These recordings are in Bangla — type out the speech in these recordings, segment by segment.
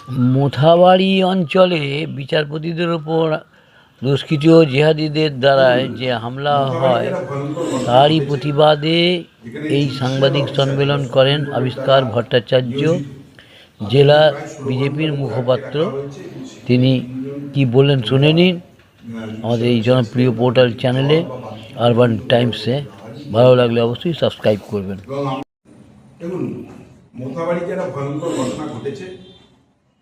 মোথাবাড়ি অঞ্চলে বিচারপতিদের ওপর দুষ্কৃতী ও জিহাদিদের দ্বারা যে হামলা হয় তারই প্রতিবাদে এই সাংবাদিক সম্মেলন করেন আবিষ্কার ভট্টাচার্য, জেলা বিজেপির মুখপাত্র। তিনি কি বললেন শুনে নিন আমাদের এই জনপ্রিয় পোর্টাল চ্যানেলে আরবান টাইমসে। ভালো লাগলে অবশ্যই সাবস্ক্রাইব করবেন। দেখুন, মোথাবাড়িতে একটা ভয়ঙ্কর ঘটনা ঘটেছে,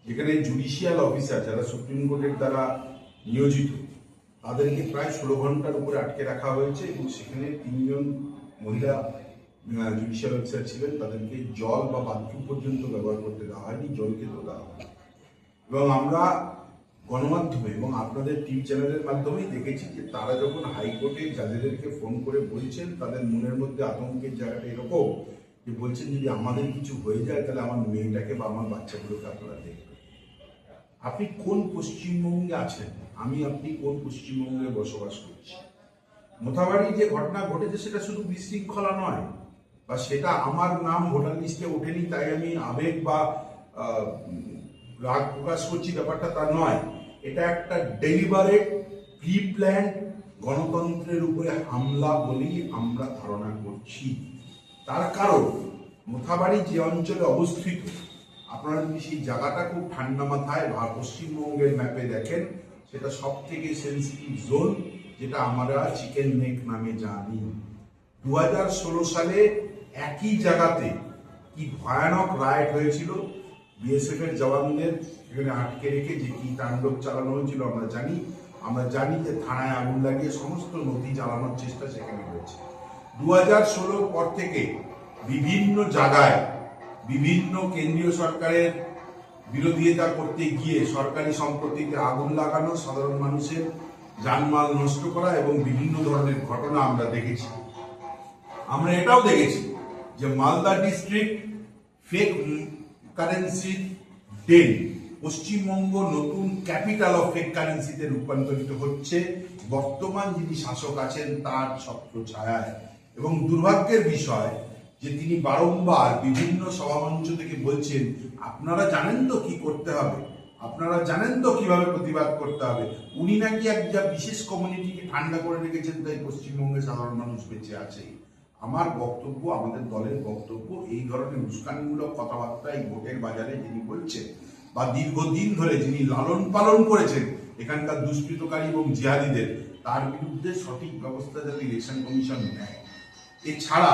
যেখানে জুডিশিয়াল অফিসার যারা সুপ্রিম কোর্টের দ্বারা নিয়োজিত তাদেরকে প্রায় 16 ঘন্টার উপরে আটকে রাখা হয়েছে এবং সেখানে 3জন মহিলা জুডিশিয়াল অফিসার ছিলেন। তাদেরকে জল বা বাথরুম পর্যন্ত ব্যবহার করতে দেওয়া হয়নি, জলকে তো দেওয়া হয়নি। এবং আমরা গণমাধ্যমে এবং আপনাদের টিভি চ্যানেলের মাধ্যমেই দেখেছি যে তারা যখন হাইকোর্টে জাজেদেরকে ফোন করে বলছেন, তাদের মনের মধ্যে আতঙ্কের জায়গাটা এরকম যে বলছেন যদি আমাদের কিছু হয়ে যায় তাহলে আমার মেয়েটাকে বা আমার বাচ্চাগুলোকে আপনারা দেখবেন। আপনি কোন পশ্চিমবঙ্গে আছেন? আপনি কোন পশ্চিমবঙ্গে বসবাস করছি? মোথাবাড়ি যে ঘটনা ঘটেছে সেটা শুধু বিশৃঙ্খলা নয়, বা সেটা আমার নাম ভোটার লিস্টে ওঠেনি তাই আমি আবেগ বা রাগ প্রকাশ করছি, ব্যাপারটা তা নয়। এটা একটা ডেলিবারেট প্রি প্ল্যান্ড গণতন্ত্রের উপরে হামলা বলেই আমরা ধারণা করছি। তার কারণ মোথাবাড়ি যে অঞ্চলে অবস্থিত, আপনারা যদি সেই জায়গাটা খুব ঠান্ডা মাথায় বা পশ্চিমবঙ্গের ম্যাপে দেখেন, সেটা সব থেকে সেন্সিটিভ জোন, যেটা আমরা চিকেন নেক নামে জানি। 2016 সালে একই জায়গাতে কি ভয়ানক রাইট হয়েছিল, বিএসএফ এর জওয়ানদের এখানে আটকে রেখে যে কি তাণ্ডব চালানো হয়েছিল আমরা জানি যে থানায় আগুন লাগিয়ে সমস্ত নথি জ্বালানোর চেষ্টা সেখানে হয়েছে। 2016 পর থেকে বিভিন্ন জায়গায় বিভিন্ন কেন্দ্রীয় সরকারের বিরোধিতা করতে গিয়ে সরকারি সম্পত্তিতে আগুন লাগানো, সাধারণ মানুষের জানমাল নষ্ট করা এবং বিভিন্ন ধরনের ঘটনা আমরা দেখেছি। আমরা এটাও দেখেছি যে মালদা ডিস্ট্রিক্ট ফেক কারেন্সির ডেন, পশ্চিমবঙ্গ নতুন ক্যাপিটাল অফ ফেক কারেন্সিতে রূপান্তরিত হচ্ছে বর্তমান যিনি শাসক আছেন তার ছত্রছায়ায়। এবং দুর্ভাগ্যের বিষয় যে তিনি বারংবার বিভিন্ন সভামঞ্চ থেকে বলছেন, আপনারা জানেন তো কি করতে হবে, আপনারা জানেন তো কিভাবে প্রতিবাদ করতে হবে। উনি নাকি একটা বিশেষ কমিউনিটিকে ঠান্ডা করে রেখেছেন, তাই পশ্চিমবঙ্গের সাধারণ মানুষ বেঁচে আছে। আমার বক্তব্য, আমাদের দলের বক্তব্য, এই ধরনের উস্কানিমূলক কথাবার্তা এই ভোটের বাজারে যিনি বলছেন বা দীর্ঘদিন ধরে যিনি লালন পালন করেছেন এখানকার দুষ্কৃতকারী এবং জিহাদিদের, তার বিরুদ্ধে সঠিক ব্যবস্থা যাতে ইলেকশন কমিশন নেয়। এছাড়া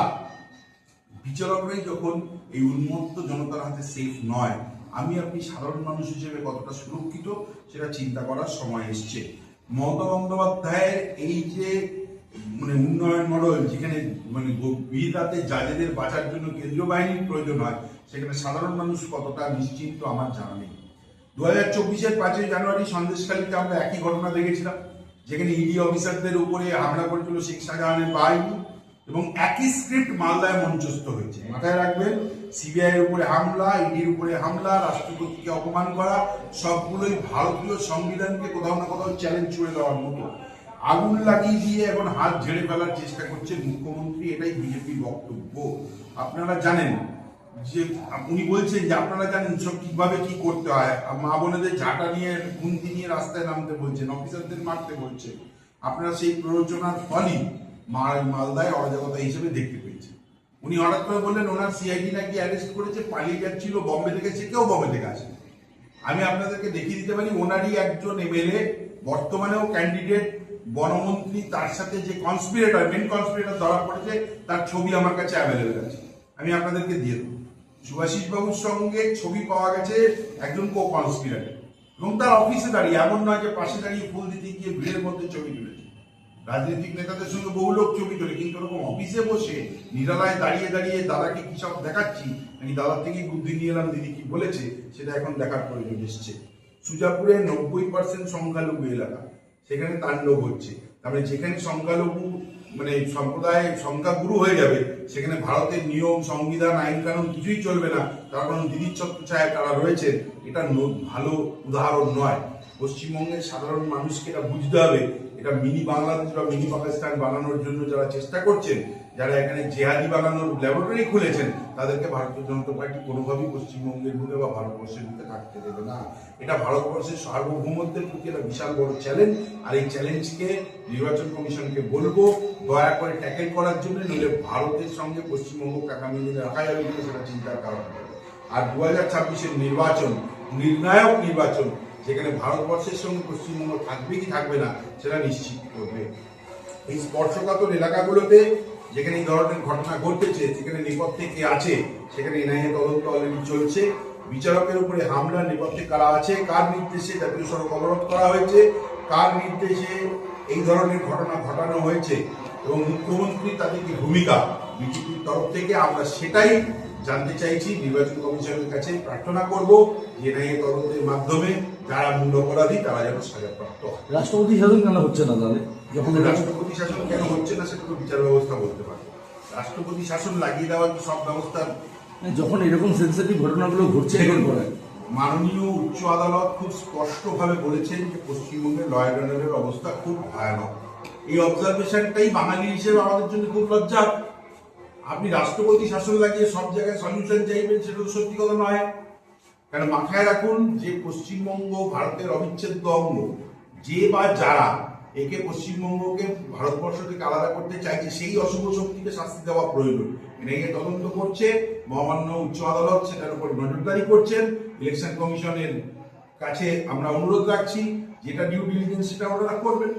বিচারকরাই যখন এই উন্মত্ত জনতার হাতে সেফ নয়, আপনি সাধারণ মানুষ হিসেবে কতটা সুরক্ষিত সেটা চিন্তা করার সময় এসছে। মমতা বন্দ্যোপাধ্যায়ের এই যে উন্নয়ন মডেল, যেখানে বিরাতে জাজেদের বাঁচার জন্য কেন্দ্রীয় বাহিনীর প্রয়োজন হয়, সেখানে সাধারণ মানুষ কতটা নিশ্চিন্ত আমার জানা নেই। 2024-এর 5ই জানুয়ারি সন্দেশখালীতে আমরা একই ঘটনা দেখেছিলাম, যেখানে ইডি অফিসারদের উপরে হামলা করেছিল শেখ শাহজাহানের বাহিনী, এবং একই স্ক্রিপ্ট মালদায় মঞ্চস্থ হয়েছে। মাথায় রাখবেন, সিবিআই এর উপরে হামলা, ইডির উপরে হামলা, রাষ্ট্রপতিকে অপমান করা, সবগুলোই ভারতীয় সংবিধানকে কোথাও না কোথাও চ্যালেঞ্জ ছুড়ে দেওয়ার মতো। আগুন লাগিয়ে দিয়ে এখন হাত ঝেড়ে ফেলার চেষ্টা করছে মুখ্যমন্ত্রী, এটাই বিজেপির বক্তব্য। আপনারা জানেন যে উনি বলছেন যে আপনারা জানেন সব কিভাবে কি করতে হয়, মা বোনেদের ঝাঁটা নিয়ে খুন্তি নিয়ে রাস্তায় নামতে বলছেন, অফিসারদের মারতে বলছেন। আপনারা সেই প্ররোচনার ফলই মালদায় অরাজকতা হিসেবে দেখতে পেয়েছে। উনি হঠাৎ করে বললেন ওনার সিআইডি নাকি অ্যারেস্ট করেছে, পালিয়ে যাচ্ছিল বম্বে থেকে, সে কেউ বম্বে থেকে আসে। আমি আপনাদেরকে দেখিয়ে দিতে পারি, ওনারই একজন এমএলএ, বর্তমানেও ক্যান্ডিডেট বনমন্ত্রী, তার সাথে যে মেন কনস্পিরেটর ধরা পড়েছে, তার ছবি আমার কাছে অ্যাভেলেবেল আছে, আমি আপনাদেরকে দিয়ে দেবো। সুভাষিস বাবুর সঙ্গে ছবি পাওয়া গেছে একজন কো কনস্পিরেটর, এবং তার অফিসে দাঁড়িয়ে, এমন নয় যে পাশে দাঁড়িয়ে ফুল দিতে গিয়ে ভিড়ের মধ্যে ছবি তুলেছে। রাজনৈতিক নেতাদের সঙ্গে বহু লোক ছবি তোলে, কিন্তু ওরকম অফিসে বসে নিরালায় দাঁড়িয়ে দাঁড়িয়ে দাদাকে কি সব দেখাচ্ছি, নাকি দাদার থেকেই বুদ্ধি নিয়ে এলাম দিদি কি বলেছে, সেটা এখন দেখার প্রয়োজন এসছে। সুজাপুরে 90% সংখ্যালঘু এলাকা, সেখানে তাণ্ডব হচ্ছে। তারপরে যেখানে সংখ্যালঘু সম্প্রদায় সংখ্যাগুরু হয়ে যাবে, সেখানে ভারতের নিয়ম, সংবিধান, আইন কানুন কিছুই চলবে না, তার কারণ দিদির ছত্রছায়ায় তারা রয়েছেন। এটা ভালো উদাহরণ নয়। পশ্চিমবঙ্গের সাধারণ মানুষকে এটা বুঝতে হবে, এটা মিনি বাংলাদেশ বা মিনি পাকিস্তান বানানোর জন্য যারা চেষ্টা করছেন, যারা এখানে জেহাদি বানানোর ল্যাবরেটরি খুলেছেন, তাদেরকে ভারতীয় জনতা পার্টি কোনোভাবেই পশ্চিমবঙ্গের বুকে বা ভারতবর্ষের বুকে থাকতে দেবে না। এটা ভারতবর্ষের সার্বভৌমত্বের প্রতি একটা বিশাল বড় চ্যালেঞ্জ। আর এই চ্যালেঞ্জকে নির্বাচন কমিশনকে বলবো দয়া করে ট্যাকেল করার জন্য, নইলে ভারতের সঙ্গে পশ্চিমবঙ্গকে আগামী দিনে রাখা যাবে কিনা সেটা চিন্তার কারণ হবে। আর 2026-এর নির্বাচন নির্ণায়ক নির্বাচন, যেখানে ভারতবর্ষের সঙ্গে পশ্চিমবঙ্গ থাকবে কি থাকবে না সেটা নিশ্চিত করবে। এই স্পর্শকাতর এলাকাগুলোতে যেখানে এই ধরনের ঘটনা ঘটতেছে, যেখানে নেপথ্যে কে আছে, সেখানে এনআইএ তদন্ত অলরেডি চলছে। বিচারকের উপরে হামলা নেপথ্যে কারা আছে, কার নির্দেশে জাতীয় সড়ক অবরোধ করা হয়েছে, কার নির্দেশে এই ধরনের ঘটনা ঘটানো হয়েছে এবং মুখ্যমন্ত্রী তাদের কি ভূমিকা বিজেপির তরফ থেকে, আমরা সেটাই জানতে চাইছি। নির্বাচন কমিশনের কাছে প্রার্থনা করব যে এনআইএ তদন্তের মাধ্যমে যারা মূল অপরাধী তারা যেন সাজাপ্রাপ্ত হয়। রাষ্ট্রপতি শাসন কেন হচ্ছে না তাহলে? যখন রাষ্ট্রপতি শাসন কেন হচ্ছে না সেটা তো বিচার ব্যবস্থা বলতে পারে। রাষ্ট্রপতি শাসন লাগিয়ে দেওয়ার কি সব ব্যবস্থা? যখন এরকম সেন্সিটিভ ঘটনাগুলো ঘটছে এখন করে মাননীয় উচ্চ আদালত খুব স্পষ্টভাবে বলেছেন যে পশ্চিমবঙ্গের ল অ্যান্ড অর্ডারের অবস্থা খুব ভয়ানক। এই অবজারভেশনটাই বাঙালি হিসেবে আমাদের জন্য খুব লজ্জার। আপনি রাষ্ট্রপতি শাসন লাগিয়ে সব জায়গায় সলিউশন চাইবেন, সেটা তো সত্যি কথা নয়। কারণ মাথায় রাখুন যে পশ্চিমবঙ্গ ভারতের অবিচ্ছেদ্য অঙ্গ, যে বা যারা একে পশ্চিমবঙ্গকে ভারতবর্ষ থেকে আলাদা করতে চাইছে, সেই অশুভ শক্তিকে শাস্তি দেওয়া প্রয়োজন। এনআইএ তদন্ত করছে, মহামান্য উচ্চ আদালত সেটার উপর নজরদারি করছেন। ইলেকশন কমিশনের কাছে আমরা অনুরোধ রাখছি, যেটা ডিউ ডিলিজেন্স সেটা ওনারা করবেন।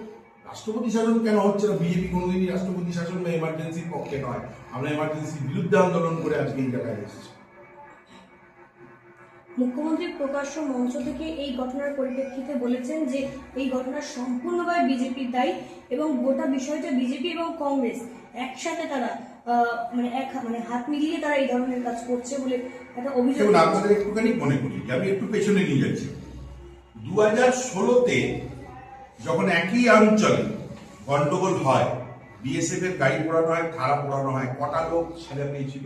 রাষ্ট্রপতি শাসন কেন হচ্ছে না? বিজেপি কোনোদিনই রাষ্ট্রপতি শাসন বা এমার্জেন্সির পক্ষে নয়। আমরা এমার্জেন্সির বিরুদ্ধে আন্দোলন করে আজকে এই জায়গায় এসেছি। মুখ্যমন্ত্রী প্রকাশ্য মঞ্চ থেকে এই ঘটনার পরিপ্রেক্ষিতে বলেছেন যে এই ঘটনা সম্পূর্ণভাবে বিজেপির দায়ী এবং গোটা বিষয়টা বিজেপি এবং কংগ্রেস একসাথে তারা হাত মিলিয়ে তারা এই ধরনের কাজ করছে বলে একটা অভিযোগ। আপনাদের একটুখানি মনে করি, আমি একটু পেছনে নিয়ে যাচ্ছি। 2016-তে যখন একই অঞ্চলে গন্ডগোল হয়, বিএসএফ এর গাড়ি পোড়ানো হয়, থানা পোড়ানো হয়, কটা লোক সাজা পেয়েছিল?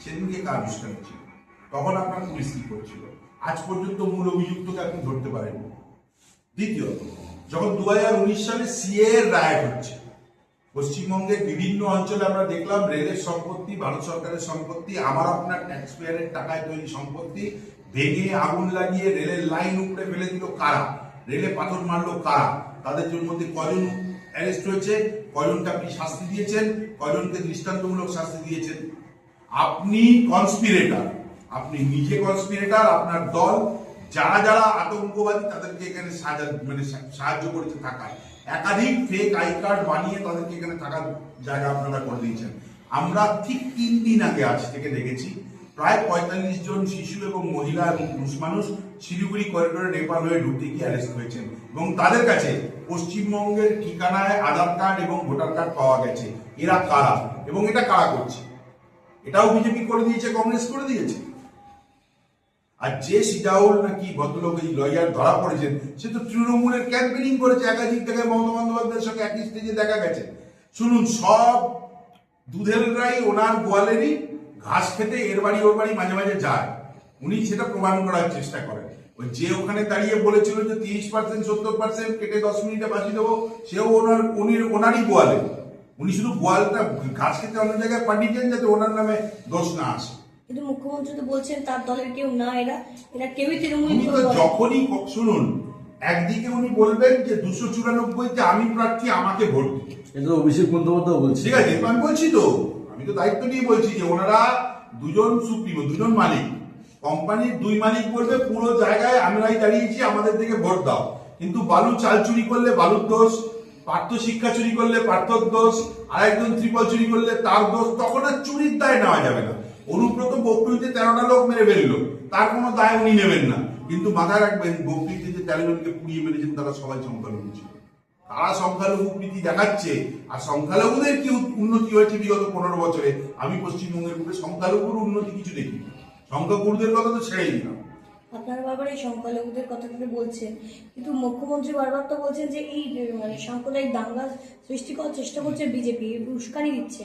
সেদিনকে কার অনুষ্ঠান ছিল? তখন আপনার পুলিশ কি করছিল? আজ পর্যন্ত মূল অভিযুক্তকে আপনি ধরতে পারেন। দ্বিতীয়ত, যখন 2019 সালে সিএ এর রায় হচ্ছে, পশ্চিমবঙ্গের বিভিন্ন অঞ্চলে আমরা দেখলাম রেলের সম্পত্তি, ভারত সরকারের সম্পত্তি, আমার আপনার ট্যাক্স পেয়ারের টাকায় তৈরি সম্পত্তি ভেঙে আগুন লাগিয়ে রেলের লাইন উপরে ফেলে দিল কারা? রেলে পাথর মারলো কারা? তাদের মধ্যে কজন অ্যারেস্ট হয়েছে, কজনকে আপনি শাস্তি দিয়েছেন, কজনকে দৃষ্টান্তমূলক শাস্তি দিয়েছেন? আপনি কনস্পিরেটর, আপনি নিজে কনস্পিরেটর, আপনার দল যারা যারা আতঙ্কবাদী তাদেরকে এখানে সাহায্য করেছে থাকায়, একাধিক ফেক আই কার্ড বানিয়ে তাদেরকে এখানে থাকার জায়গা আপনারা করে দিয়েছেন। আমরা ঠিক 3 দিন আগে আজ থেকে দেখেছি প্রায় 45 জন শিশু এবং মহিলা এবং পুরুষ মানুষ শিলিগুড়ি করিডোরে নেপাল হয়ে ঢুকতে গিয়ে অ্যারেস্ট হয়েছেন এবং তাদের কাছে পশ্চিমবঙ্গের ঠিকানায় আধার কার্ড এবং ভোটার কার্ড পাওয়া গেছে। এরা কারা এবং এটা কারা করছে? এটাও বিজেপি করে দিয়েছে, কংগ্রেস করে দিয়েছে। আর যে সিজাউল নাকি ভদ্রলোক এই লয়ার ধরা পড়েছেন, সে তো তৃণমূলের ক্যাম্পেনিং করেছে, একাধিক জায়গায় মমতা বন্দ্যোপাধ্যায়ের সঙ্গে একই স্টেজে দেখা গেছে। শুনুন, সব দুধেলরাই ওনার গোয়ালেরই, ঘাস খেতে এর বাড়ি ওর বাড়ি মাঝে মাঝে যায়, উনি সেটা প্রমাণ করার চেষ্টা করেন। ওই যে ওখানে দাঁড়িয়ে বলেছিল যে 30% 70% কেটে 10 মিনিটে বাঁচি দেবো, সেও ওনারই গোয়ালে। উনি শুধু গোয়ালটা ঘাস খেতে অন্য জায়গায় পাঠিয়েছেন যাতে ওনার নামে দোষ না আসে। কিন্তু মুখ্যমন্ত্রী তো বলছেন তার দলের কেউ না, এরা কেউই তৃণমূল। যখনই শুনুন, একদিকে উনি বলবেন যে 294-তে আমি প্রার্থী, আমাকে ভোট দিন, এটা অভিষেক বন্দ্যোপাধ্যায় বলছে। ঠিক আছে, আমি বলছি তো, আমি তো দায়িত্ব নিয়ে বলছি যে ওনারা দুজন সুপ্রিমো, দুজন মালিক, কোম্পানির 2 মালিক বলবে পুরো জায়গায় আমরাই দাঁড়িয়েছি, আমাদের থেকে ভোট দাও। কিন্তু বালু চাল চুরি করলে বালুর দোষ, পার্থ শিক্ষা চুরি করলে পার্থর দোষ, আরেকজন ত্রিপল চুরি করলে তার দোষ, তখন আর চুরির দায় নেওয়া যাবে না। অনুব্রত বকটুইতে 13টা লোক মেরে ফেললো, তার কোনো দায় উনি নেবেন না। কিন্তু মাথায় রাখবেন, বকটুইতে যে 13 জনকে পুড়িয়ে মেরেছেন তারা সবাই সংখ্যালঘু ছিল। তারা সংখ্যালঘু প্রীতি দেখাচ্ছে, আর সংখ্যালঘুদের কি উন্নতি হয়েছে বিগত 15 বছরে? আমি পশ্চিমবঙ্গের বুকে সংখ্যালঘুর উন্নতি কিছু দেখি। সংখ্যাগুরুদের কথা তো ছেড়েই দিলাম। আপনারা বারবার এই সংখ্যালঘুদের কথাটা বলছেন, কিন্তু মুখ্যমন্ত্রী বারবার তো বলছেন যে এই সাম্প্রদায়িক দাঙ্গা সৃষ্টি করার চেষ্টা করছে বিজেপি, উস্কানি দিচ্ছে।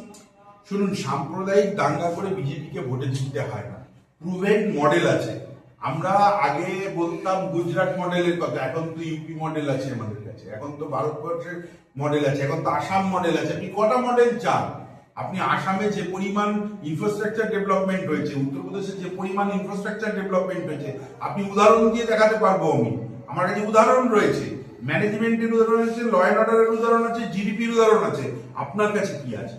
শুনুন, সাম্প্রদায়িক দাঙ্গা করে বিজেপিকে ভোটে জিততে হয় না। প্রুভেন মডেল আছে। আমরা আগে বলতাম গুজরাট মডেলের কথা, এখন তো ইউপি মডেল আছে আমাদের কাছে, এখন তো ভারতবর্ষের মডেল আছে, এখন তো আসাম মডেল আছে। আপনি কটা মডেল চান? আপনি আসামে যে পরিমাণ ইনফ্রাস্ট্রাকচার ডেভেলপমেন্ট হয়েছে, উত্তরপ্রদেশে যে পরিমাণ ইনফ্রাস্ট্রাকচার ডেভেলপমেন্ট হয়েছে, আপনি উদাহরণ দিয়ে দেখাতে পারবো আমি। আমার কাছে উদাহরণ রয়েছে, ম্যানেজমেন্টের উদাহরণ আছে, ল অ্যান্ড অর্ডারের উদাহরণ আছে, জিডিপির উদাহরণ আছে। আপনার কাছে কি আছে?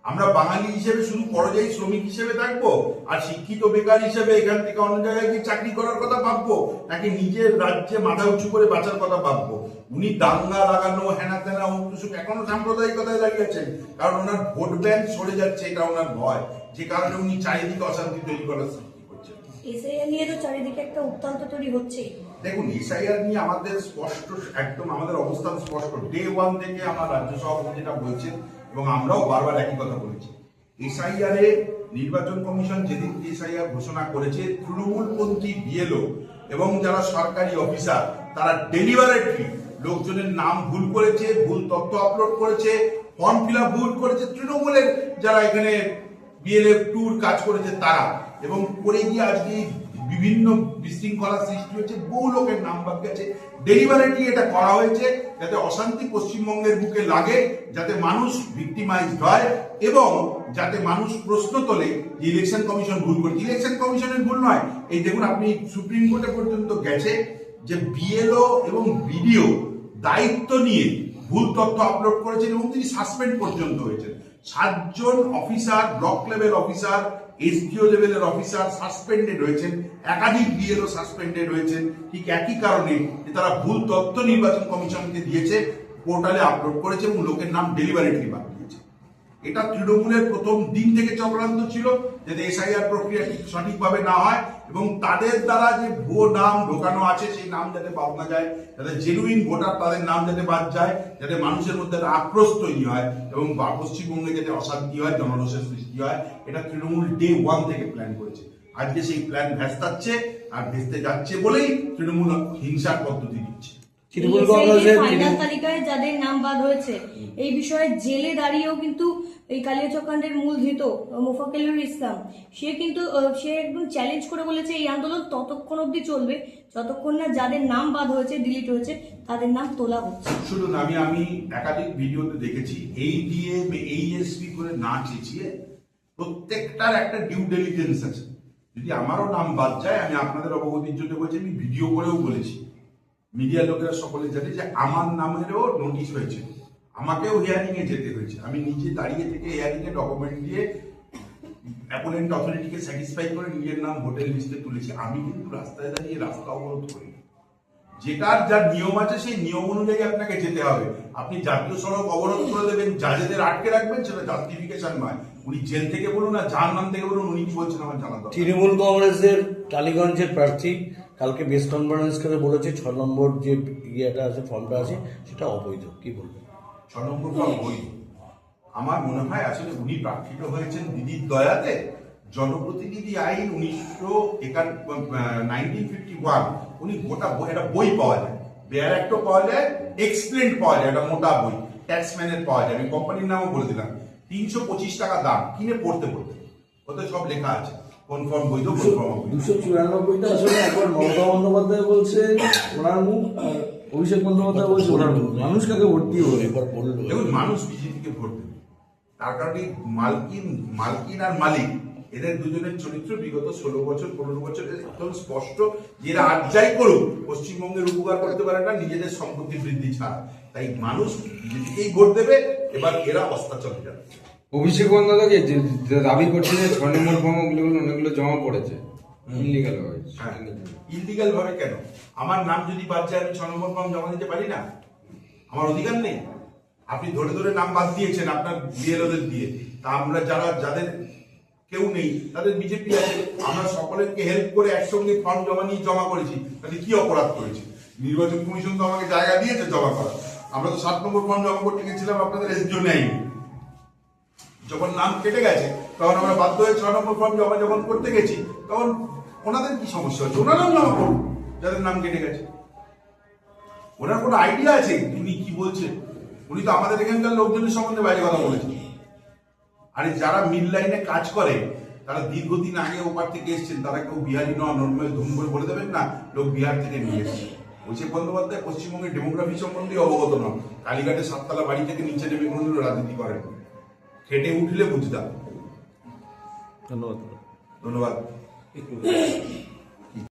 আমরা বাঙালি হিসেবে শুধু পরযায়ী শ্রমিক হিসেবে থাকবো, আর শিক্ষিত বেকার হিসেবে এখান থেকে অন্য জায়গায় গিয়ে চাকরি করার কথা ভাববো, নাকি নিজের রাজ্যে মাথা উঁচু করে বাঁচার কথা ভাববো? উনি দাঙ্গা লাগানো, হেনা তেনা উৎসুক এখনো সাম্প্রদায়িকতায় দাঁড়িয়েছেন, কারণ ওনার ভোট ব্যাংক সরে যাচ্ছে, এটা ওনার ভয়, যে কারণে উনি চারিদিকে অশান্তি তৈরি করার সৃষ্টি করছেন। এসআইআর নিয়ে তো চারিদিকে একটা উত্তান্ত তৈরি হচ্ছে। দেখুন, এসআইআর নিয়ে আমাদের স্পষ্ট, একদম আমাদের অবস্থান স্পষ্ট। ডে ওয়ান থেকে আমার রাজ্য সভাপতি যেটা বলছেন, এবং আমরাও বারবার একই কথা বলেছি, এসআইআর এ নির্বাচন কমিশন যেদিন এসআইআর ঘোষণা করেছে, তৃণমূলপন্থী বিএলও এবং যারা সরকারি অফিসার তারা ডেলিভারেটলি লোকজনের নাম ভুল করেছে, ভুল তথ্য আপলোড করেছে, ফর্ম ফিল আপ ভুল করেছে, তৃণমূলের যারা এখানে বিএলএফ টুর কাজ করেছে তারা, এবং করে গিয়ে আজকে বিভিন্ন বিশৃঙ্খলার সৃষ্টি হয়েছে, বহু লোকের নাম বাদ গেছে। ডেলিভারেটলি এটা করা হয়েছে যাতে অশান্তি পশ্চিমবঙ্গের বুকে লাগে, যাতে মানুষ ভিক্টিমাইজড হয়, এবং যাতে মানুষ প্রশ্ন তোলে যে ইলেকশন কমিশন ভুল করেছে। ইলেকশন কমিশনের ভুল নয়, এই দেখুন আপনি সুপ্রিম কোর্টে পর্যন্ত গেছে যে বিএলও এবং বিডিও দায়িত্ব নিয়ে ভুল তথ্য আপলোড করেছেন এবং তিনি সাসপেন্ড পর্যন্ত হয়েছেন। 7 জন officer, block level officer, SDO লেভেলের অফিসার সাসপেন্ডেড হয়েছেন, একাধিক বিএলও সাসপেন্ডেড হয়েছেন, ঠিক একই কারণে যে তারা ভুল তথ্য নির্বাচন কমিশনকে দিয়েছে, পোর্টালে আপলোড করেছে এবং লোকের নাম ডেলিভারেটলি বাদ দিয়েছে। এটা তৃণমূলের প্রথম দিন থেকে চক্রান্ত ছিল, যাতে এসআইআর প্রক্রিয়া ঠিক সঠিকভাবে না হয় এবং তাদের দ্বারা যে ভুয়ো নাম ঢোকানো আছে সেই নাম যাতে বাদ না যায়, যাতে জেনুইন ভোটার তাদের নাম যাতে বাদ যায়, যাতে মানুষের মধ্যে আক্রোশ তৈরি হয় এবং পশ্চিমবঙ্গে যাতে অশান্তি হয়, জনরোষের সৃষ্টি হয়। এটা তৃণমূল ডে ওয়ান থেকে প্ল্যান করেছে। আজকে সেই প্ল্যান ভেস্তাচ্ছে, আর ভেস্তে যাচ্ছে বলেই তৃণমূল হিংসার পদ্ধতি দিচ্ছে। ফাইনাল তালিকায় যাদের নাম বাদ হয়েছে এই বিষয়ে জেলে দাঁড়িয়েও কিন্তু এই কালিয়াচক্রান্তের মূল ধৃত মোফাক্কেলুর ইসলাম সে একদম চ্যালেঞ্জ করে বলেছে এই আন্দোলন ততক্ষণ অবধি চলবে যতক্ষণ না যাদের নাম বাদ হয়েছে, ডিলিট হয়েছে, তাদের নাম তোলা হচ্ছে। শুনুন, আমি একাধিক ভিডিওতে দেখেছি, এই দিয়ে এইএসপি করে না চেঁচিয়ে প্রত্যেকটার একটা ডিউ ডেলিজেন্স আছে। যদি আমারও নাম বাদ যায়, আমি আপনাদের অবগতির জন্য বলছি, আমি ভিডিও করেও বলেছি, মিডিয়া লোকেরা সকলে জানে যে আমার নামেরও নোটিশ হয়েছে, আমাকেও হিয়ারিং এ যেতে হয়েছে। আমি নিজে দাঁড়িয়ে থেকে হিয়ারিং এ ডকুমেন্ট দিয়ে অ্যাপোনেন্ট অথরিটিকে স্যাটিসফাই করে নিজের নাম ভোটার লিস্টে তুলেছি। আমি কিন্তু রাস্তায় দাঁড়িয়ে রাস্তা অবরোধ করি। যেটার যার নিয়ম আছে সেই নিয়ম অনুযায়ী আপনাকে যেতে হবে। আপনি জাতীয় সড়ক অবরোধ করে দেবেন, জাজেদের আটকে রাখবেন, সেটা জাস্টিফিকেশন নয়। উনি জেল থেকে বলুন আর জাহান্নাম থেকে বলুন, উনি কি বলছেন আমার জানা দরকার। তৃণমূল কংগ্রেসের টালিগঞ্জের প্রার্থী কালকে প্রেস কনফারেন্স করে বলেছে 6 নম্বর যে ইয়েটা আছে, ফর্মটা আছে, সেটা অবৈধ। কি বলবেন? 6 নম্বর ফর্ম বৈধ। আমার মনে হয় আসলে উনি প্রার্থিত হয়েছেন দিদির দয়াতে। জনপ্রতিনিধি আইন 1951 উনি গোটা বই, একটা বই পাওয়া যায়, বেয়ার অ্যাক্টও পাওয়া যায়, এক্সপ্লেন্ড পাওয়া যায়, একটা মোটা বই, ট্যাক্সম্যানের পাওয়া যায়। আমি কোম্পানির নামও বলে দিলাম, 325 টাকা দাম, কিনে পড়তে ওতে সব লেখা আছে কোন ফর্ম বৈধ, কোন ফর্ম অবৈধ। 294টা আসলে একবার মমতা বন্দ্যোপাধ্যায় বলছে ওনার মুখ, আর অভিষেক বন্দ্যোপাধ্যায় বলছে ওনার মুখ। মানুষ কাকে ভোট দিয়ে বলে একবার বললো? দেখুন, মানুষ বিজেপিকে ভোট দেবে, তার কারণে মালকিন আর মালিক এদের দুজনের চরিত্র বিগত 16 বছর 15 বছর একদম স্পষ্ট। এরা আর যাই করুক পশ্চিমবঙ্গের উপকার করতে পারে না নিজেদের সম্পত্তি বৃদ্ধি ছাড়া। তাই মানুষ বিজেপিকেই ভোট দেবে। এবার এরা অস্তা চলে যাবে। অভিষেক বন্দ্যোপাধ্যায় যে দাবি করছে যে 6 নম্বর ফর্মগুলো অনেকগুলো জমা পড়েছে ইনলিগাল ভাবে। ইনলিগাল ভাবে কেন? আমার নাম যদি বাদ যায় আমি 6 নম্বর ফর্ম জমা দিতে পারি না? আমার অধিকার নেই? আপনি ধরে ধরে নাম বাদ দিয়েছেন আপনার বিএলওদের দিয়ে, তা আমরা যাদের কেউ নেই তাদের বিজেপি আছে, আমরা সকলেরকে হেল্প করে একসঙ্গে ফর্ম জমা নিয়ে জমা করেছি, তাহলে কি অপরাধ করেছি? নির্বাচন কমিশন তো আমাকে জায়গা দিয়েছে জমা করা। আমরা তো 7 নম্বর ফর্ম জমা করতে গেছিলাম, আপনাদের এসডিও নেই। যখন নাম কেটে গেছে তখন আমরা বাধ্য হয়ে 6 নম্বর ফর্ম জমা যখন করতে গেছি, তখন ওনাদের কি সমস্যা হচ্ছে? ওনারাও জমা করুন যাদের নাম কেটে গেছে। ওনার কোনো আইডিয়া আছে তিনি কি বলছেন? উনি তো আমাদের এখানকার লোকজনের সম্বন্ধে বাইরে কথা বলেছেন। আরে যারা মিড লাইনে কাজ করে তারা দীর্ঘদিন আগে ওপার থেকে এসছেন, তারা কেউ বিহারি নন। নর্মাল ধুম করে বলে দেবেন না লোক বিহার থেকে নিয়ে এসছে। অভিষেক বন্দ্যোপাধ্যায় পশ্চিমবঙ্গের ডেমোগ্রাফি সম্বন্ধে অবগত নন। কালীঘাটে 7 তলা বাড়ি থেকে নিচে নেমে কোনোদিনও রাজনীতি করেন। খেটে উঠলে বুঝতাম। ধন্যবাদ। ধন্যবাদ।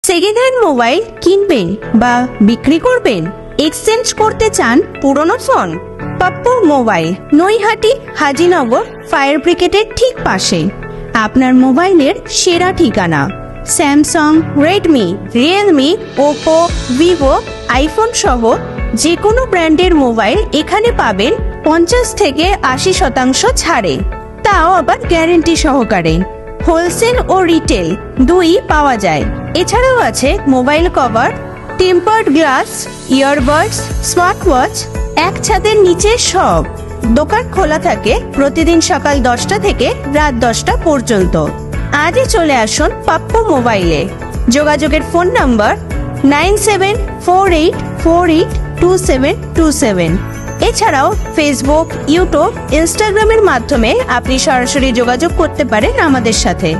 সেকেন্ড হ্যান্ড মোবাইল কিনবেন বা বিক্রি করবেন, এক্সচেঞ্জ করতে চান পুরনো phone? Pappu mobile, Naihati Hazinagar fire ব্রিগেডের ঠিক পাশে আপনার মোবাইলের সেরা ঠিকানা। Samsung, Redmi, Realme, Oppo, Vivo, iPhone সহ যে কোনো ব্র্যান্ডের মোবাইল এখানে পাবেন 50 থেকে 80% ছাড়ে, তাও আবার গ্যারেন্টি সহকারে। হোলসেল ও রিটেল দুই পাওয়া যায়। এছাড়াও আছে mobile cover, tempered glass, earbuds, smart watch, এক ছাদের নিচে সব। দোকান খোলা থাকে প্রতিদিন সকাল 10টা থেকে রাত 10টা পর্যন্ত। আজই চলে আসুন পাপ্পু মোবাইলে। যোগাযোগের ফোন নাম্বার 9748482727। এছাড়াও ফেসবুক, ইউটিউব, ইনস্টাগ্রামের মাধ্যমে আপনি সরাসরি যোগাযোগ করতে পারেন আমাদের সাথে।